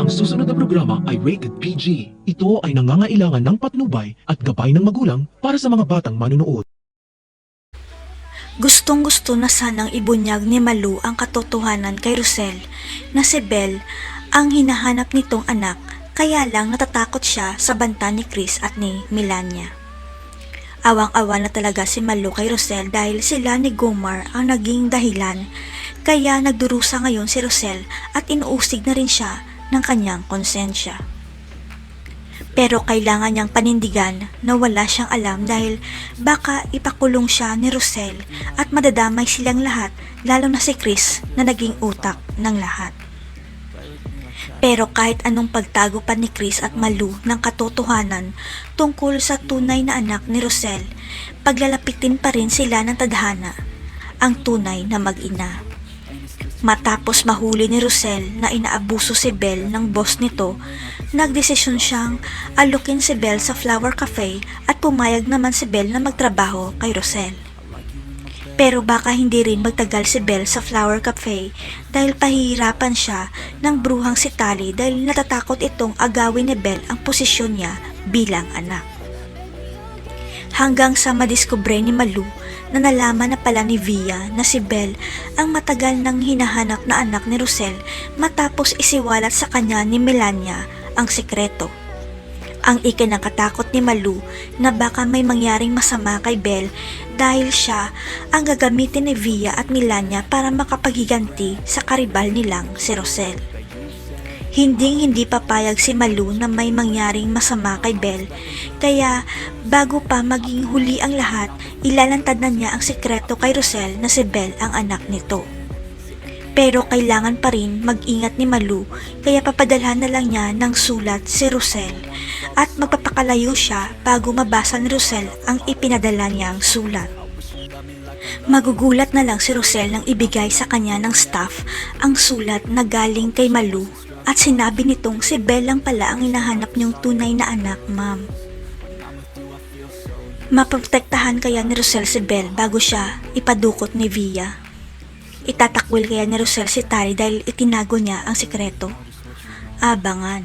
Ang susunod na programa ay rated PG. Ito ay nangangailangan ng patnubay at gabay ng magulang para sa mga batang manunood. Gustong-gusto na sanang ibunyag ni Malu ang katotohanan kay Rosel na si Belle ang hinahanap nitong anak, kaya lang natatakot siya sa banta ni Chris at ni Melania. Awang-awa na talaga si Malu kay Rosel dahil sila ni Gomar ang naging dahilan, kaya nagdurusa ngayon si Rosel at inuusig na rin siya ng kanyang konsensya. Pero kailangan niyang panindigan na wala siyang alam dahil baka ipakulong siya ni Rosel at madadamay silang lahat, lalo na si Chris na naging utak ng lahat. Pero kahit anong pagtago pa ni Chris at Malu ng katotohanan tungkol sa tunay na anak ni Rosel, paglalapitin pa rin sila ng tadhana, ang tunay na mag-ina. Matapos mahuli ni Rosel na inaabuso si Belle ng boss nito, nagdesisyon siyang alukin si Belle sa Flower Cafe at pumayag naman si Belle na magtrabaho kay Rosel. Pero baka hindi rin magtagal si Belle sa Flower Cafe dahil pahihirapan siya ng bruhang si Tali dahil natatakot itong agawin ni Belle ang posisyon niya bilang anak. Hanggang sa madiskubre ni Malu na nalaman na pala ni Via na si Belle ang matagal nang hinahanap na anak ni Rosel matapos isiwalat sa kanya ni Melania ang sekreto. Ang ikinakatakot ni Malu na baka may mangyaring masama kay Belle dahil siya ang gagamitin ni Via at Melania para makapaghiganti sa karibal nilang si Rosel. Hindi papayag si Malu na may mangyaring masama kay Belle, kaya bago pa maging huli ang lahat, ilalantad na niya ang sekreto kay Rosel na si Belle ang anak nito. Pero kailangan pa rin mag-ingat ni Malu, kaya papadalhan na lang niya ng sulat si Rosel at magpapakalayo siya bago mabasa ni Rosel ang ipinadala niyang sulat. Magugulat na lang si Rosel nang ibigay sa kanya ng staff ang sulat na galing kay Malu at sinabi nitong si Belle lang pala ang hinahanap niyong tunay na anak, ma'am. Maprotektahan kaya ni Rosel si Belle bago siya ipadukot ni Via? Itatakwil kaya ni Rosel si Tali dahil itinago niya ang sikreto? Abangan.